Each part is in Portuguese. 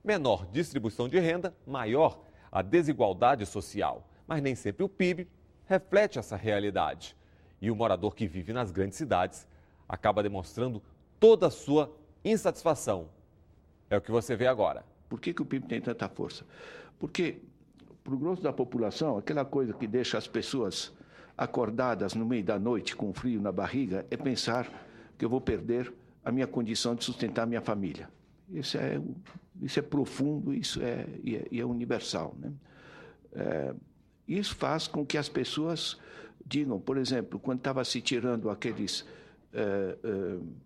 Menor distribuição de renda, maior a desigualdade social. Mas nem sempre o PIB reflete essa realidade. E o morador que vive nas grandes cidades acaba demonstrando toda a sua insatisfação. É o que você vê agora. Por que o PIB tem tanta força? Porque, para o grosso da população, aquela coisa que deixa as pessoas acordadas no meio da noite com frio na barriga é pensar que eu vou perder a minha condição de sustentar a minha família. Isso é profundo, isso é universal, né? Isso faz com que as pessoas digam, por exemplo, quando estava se tirando aqueles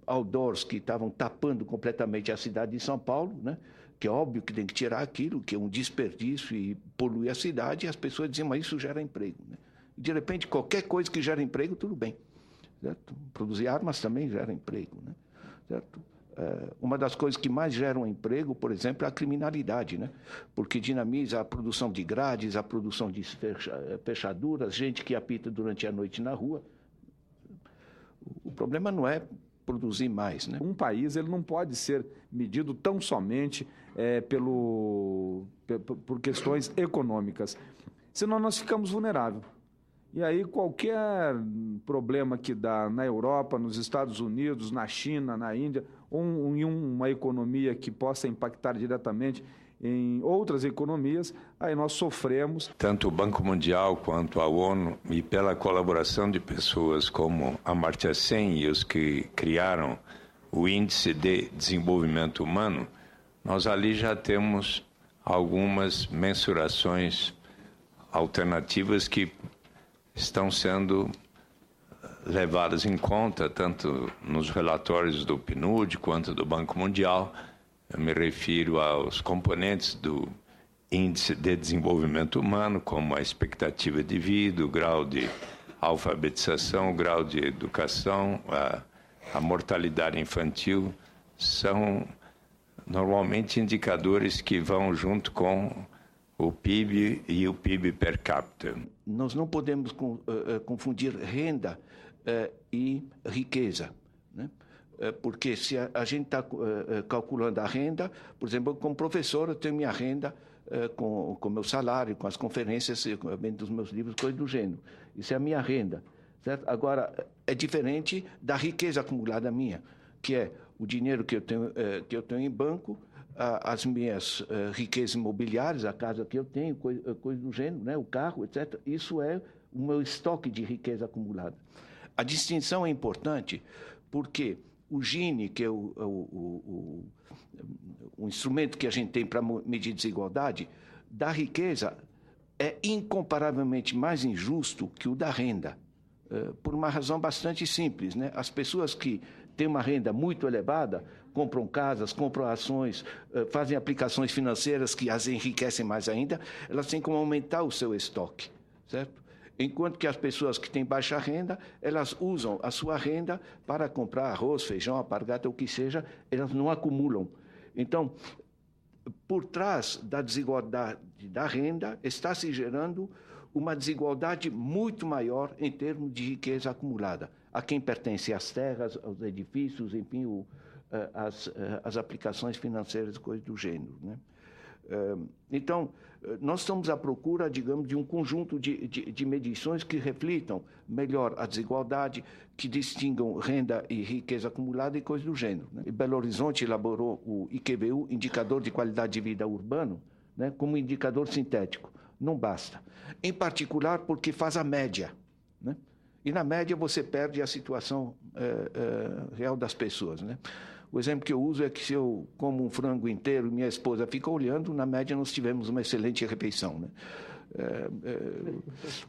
outdoors que estavam tapando completamente a cidade de São Paulo, né? Que é óbvio que tem que tirar aquilo, que é um desperdício e polui a cidade, e as pessoas diziam, mas isso gera emprego, né? E, de repente, qualquer coisa que gera emprego, tudo bem, certo? Produzir armas também gera emprego, né? Certo? Uma das coisas que mais geram emprego, por exemplo, é a criminalidade, né? Porque dinamiza a produção de grades, a produção de fechaduras, gente que apita durante a noite na rua. O problema não é produzir mais, né? Um país ele não pode ser medido tão somente por questões econômicas, senão nós ficamos vulneráveis. E aí qualquer problema que dá na Europa, nos Estados Unidos, na China, na Índia, em uma economia que possa impactar diretamente em outras economias, aí nós sofremos. Tanto o Banco Mundial quanto a ONU, e pela colaboração de pessoas como Amartya Sen e os que criaram o Índice de Desenvolvimento Humano, nós ali já temos algumas mensurações alternativas que estão sendo levadas em conta, tanto nos relatórios do PNUD quanto do Banco Mundial. Eu me refiro aos componentes do Índice de Desenvolvimento Humano, como a expectativa de vida, o grau de alfabetização, o grau de educação, a mortalidade infantil, são normalmente indicadores que vão junto com o PIB e o PIB per capita. Nós não podemos confundir renda e riqueza, né? Porque se a gente está calculando a renda, por exemplo, como professor, eu tenho minha renda com meu salário, com as conferências, dentro dos meus livros, coisa do gênero. Isso é a minha renda, certo? Agora, é diferente da riqueza acumulada minha, que é o dinheiro que eu tenho em banco, as minhas riquezas imobiliárias, a casa que eu tenho, coisa do gênero, né? O carro, etc. Isso é o meu estoque de riqueza acumulada. A distinção é importante porque o Gini, que é o instrumento que a gente tem para medir desigualdade, da riqueza é incomparavelmente mais injusto que o da renda, por uma razão bastante simples, né? As pessoas que têm uma renda muito elevada compram casas, compram ações, fazem aplicações financeiras que as enriquecem mais ainda, elas têm como aumentar o seu estoque, certo? Enquanto que as pessoas que têm baixa renda, elas usam a sua renda para comprar arroz, feijão, alpargata, o que seja, elas não acumulam. Então, por trás da desigualdade da renda, está se gerando uma desigualdade muito maior em termos de riqueza acumulada. A quem pertence às terras, aos edifícios, enfim, as aplicações financeiras, coisas do gênero, né? Então, nós estamos à procura, digamos, de um conjunto de medições que reflitam melhor a desigualdade, que distingam renda e riqueza acumulada e coisas do gênero, né? E Belo Horizonte elaborou o IQBU, Indicador de Qualidade de Vida Urbano, né, como indicador sintético. Não basta. Em particular porque faz a média, né? E na média você perde a situação real das pessoas, né? O exemplo que eu uso é que se eu como um frango inteiro e minha esposa fica olhando, na média nós tivemos uma excelente refeição, né?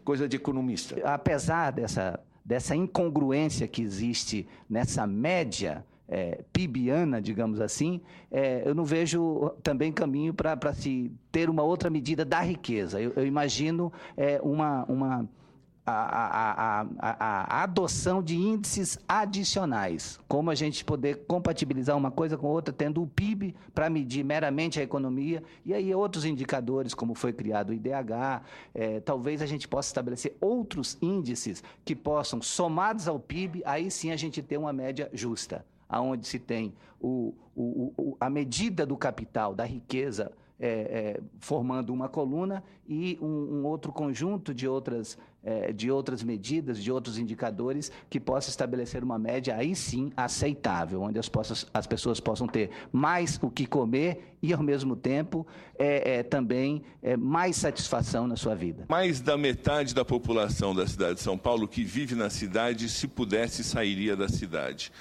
Coisa de economista. Apesar dessa incongruência que existe nessa média PIBiana, digamos assim, eu não vejo também caminho para se ter uma outra medida da riqueza. Eu imagino a adoção de índices adicionais, como a gente poder compatibilizar uma coisa com outra, tendo o PIB para medir meramente a economia, e aí outros indicadores, como foi criado o IDH, talvez a gente possa estabelecer outros índices que possam, somados ao PIB, aí sim a gente ter uma média justa. onde se tem a medida do capital, da riqueza, formando uma coluna e um outro conjunto de outras medidas, de outros indicadores que possa estabelecer uma média, aí sim, aceitável, onde as pessoas possam ter mais o que comer e, ao mesmo tempo, também mais satisfação na sua vida. Mais da metade da população da cidade de São Paulo que vive na cidade, se pudesse, sairia da cidade.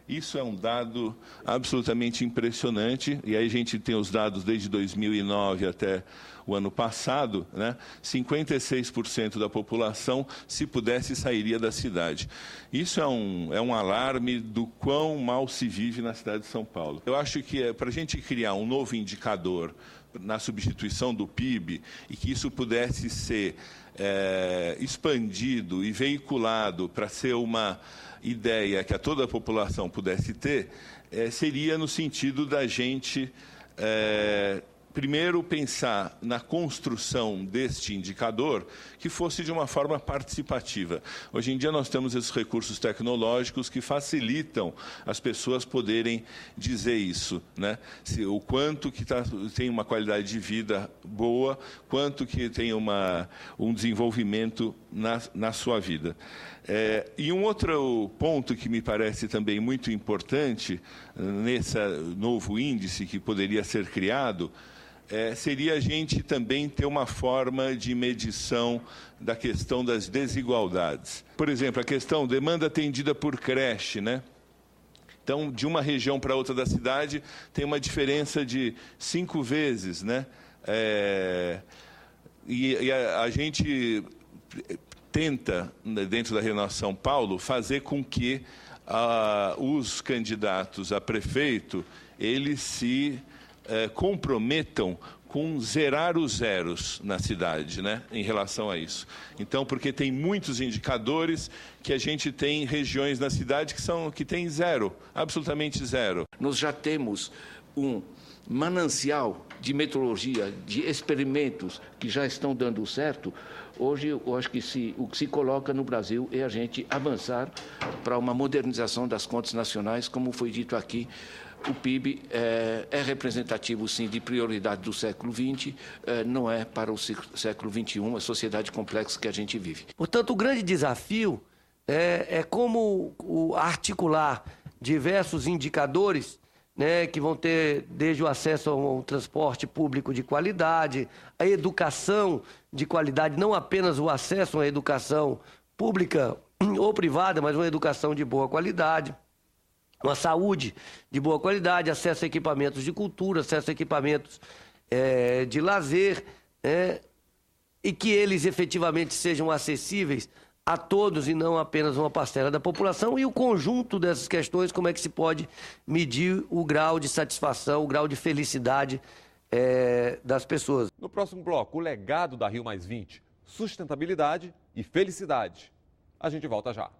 Isso é um dado absolutamente impressionante, e aí a gente tem os dados desde 2009 até o ano passado, né? 56% da população, se pudesse, sairia da cidade. Isso é um alarme do quão mal se vive na cidade de São Paulo. Eu acho que para a gente criar um novo indicador na substituição do PIB e que isso pudesse ser expandido e veiculado para ser uma ideia que a toda a população pudesse ter, seria no sentido da gente, primeiro, pensar na construção deste indicador que fosse de uma forma participativa. Hoje em dia nós temos esses recursos tecnológicos que facilitam as pessoas poderem dizer isso, né? O quanto que tem uma qualidade de vida boa, quanto que tem um desenvolvimento na sua vida. E um outro ponto que me parece também muito importante nesse novo índice que poderia ser criado seria a gente também ter uma forma de medição da questão das desigualdades. Por exemplo, a questão demanda atendida por creche, né? Então, de uma região para outra da cidade, tem uma diferença de 5 vezes, né? E a gente tenta, dentro da Renovação São Paulo, fazer com que os candidatos a prefeito, eles se comprometam com zerar os zeros na cidade, né, em relação a isso. Então, porque tem muitos indicadores que a gente tem regiões na cidade que têm zero, absolutamente zero. Nós já temos um manancial de metodologia, de experimentos que já estão dando certo. Hoje, eu acho que o que se coloca no Brasil é a gente avançar para uma modernização das contas nacionais, como foi dito aqui. O PIB é representativo, sim, de prioridade do século XX, não é para o século XXI, a sociedade complexa que a gente vive. Portanto, o grande desafio é como articular diversos indicadores, né, que vão ter desde o acesso a um transporte público de qualidade, a educação de qualidade, não apenas o acesso a uma educação pública ou privada, mas uma educação de boa qualidade. Uma saúde de boa qualidade, acesso a equipamentos de cultura, acesso a equipamentos de lazer, e que eles efetivamente sejam acessíveis a todos e não apenas uma parcela da população. E o conjunto dessas questões, como é que se pode medir o grau de satisfação, o grau de felicidade das pessoas. No próximo bloco, o legado da Rio+20, sustentabilidade e felicidade. A gente volta já.